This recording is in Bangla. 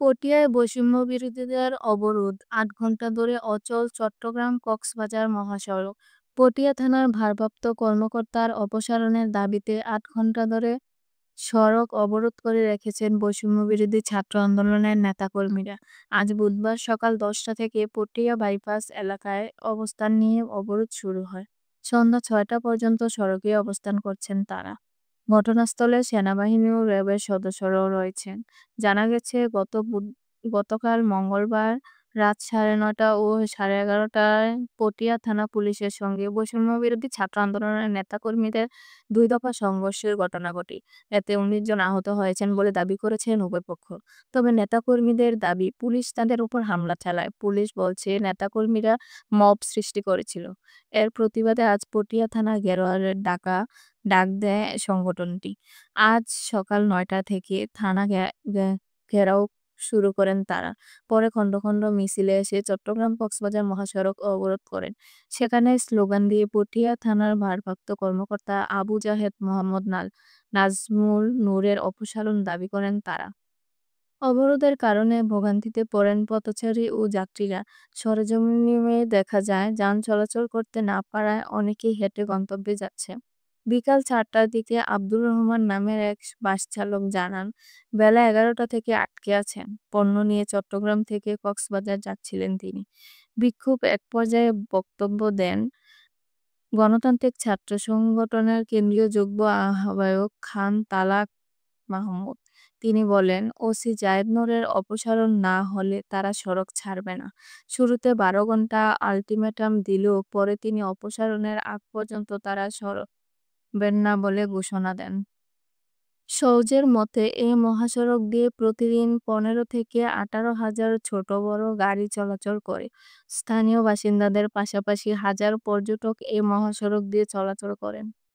পটিয়ায় বৈষম্য বিরোধীদের অবরোধ ৮ ঘণ্টা ধরে অচল চট্টগ্রাম-কক্সবাজার মহাসড়ক। পটিয়া থানার ভারপ্রাপ্ত কর্মকর্তার অপসারণের দাবিতে ৮ ঘণ্টা ধরে সড়ক অবরোধ করে রেখেছেন বৈষম্যবিরোধী ছাত্র আন্দোলনের নেতাকর্মীরা। আজ বুধবার সকাল ১০টা থেকে পটিয়া বাইপাস এলাকায় অবস্থান নিয়ে অবরোধ শুরু হয়। সন্ধ্যা ৬টা পর্যন্ত সড়কে অবস্থান করছেন তারা। ঘটনাস্থলে সেনাবাহিনী ও র্যাবের সদস্যরাও রয়েছেন। জানা গেছে গতকাল মঙ্গলবার রাত ৯:৩০ ও ১১:৩০টায় পটিয়া থানা পুলিশের সঙ্গে বৈষম্যবিরোধী ছাত্র আন্দোলনের নেতাকর্মীদের ২ দফা সংঘর্ষের ঘটনা ঘটে। এতে ১৯ জন আহত হয়েছেন বলে দাবি করেছেন উভয় পক্ষ। তবে নেতাকর্মীদের দাবি, পুলিশ তাদের উপর হামলা চালায়। পুলিশ বলছে, নেতাকর্মীরা মব সৃষ্টি করেছিল। এর প্রতিবাদে আজ পটিয়া থানা ঘেরাওয়ের ডাক দেয় সংগঠনটি। আজ সকাল ৯টা থেকে থানা ঘেরাও শুরু করেন তারা। পরে খন্ড খন্ড মিছিলে এসে চট্টগ্রাম-কক্সবাজার মহাসড়ক অবরোধ করেন। সেখানে স্লোগান দিয়ে পটিয়া থানার ভারপ্রাপ্ত কর্মকর্তা আবু জাহেদ মোহাম্মদ নাজমুল নূরের অপসারণ দাবি করেন তারা। অবরোধের কারণে ভোগান্তিতে পড়েন পথচারী ও যাত্রীরা। সরেজমিনে দেখা যায়, যান চলাচল করতে না পারায় অনেকেই হেঁটে গন্তব্যে যাচ্ছে। বিকাল ৪টার দিকে আব্দুর রহমান নামের এক বাসচালক জানান, বেলা ১১টা থেকে আটকে আছেন। পণ্য নিয়ে চট্টগ্রাম থেকে কক্সবাজার যাচ্ছিলেন তিনি। বিক্ষোভ এক পর্যায়ে বক্তব্য দেন গণতান্ত্রিক ছাত্র সংগঠনের কেন্দ্রীয় যুগ্ম আহ্বায়ক খান তালাক মাহমুদ। তিনি বলেন, ওসি জায়েদ নূরের অপসারণ না হলে তারা সড়ক ছাড়বে না। শুরুতে ১২ ঘণ্টা আলটিমেটাম দিলেও পরে তিনি অপসারণের আগ পর্যন্ত তারা সরবেন না বলে ঘোষণা দেন। সওজের মতে, এই মহাসড়ক দিয়ে প্রতিদিন ১৫ থেকে ১৮,০০০ ছোট-বড় গাড়ি চলাচল করে। স্থানীয় বাসিন্দাদের পাশাপাশি হাজার পর্যটক এই মহাসড়ক দিয়ে চলাচল করেন।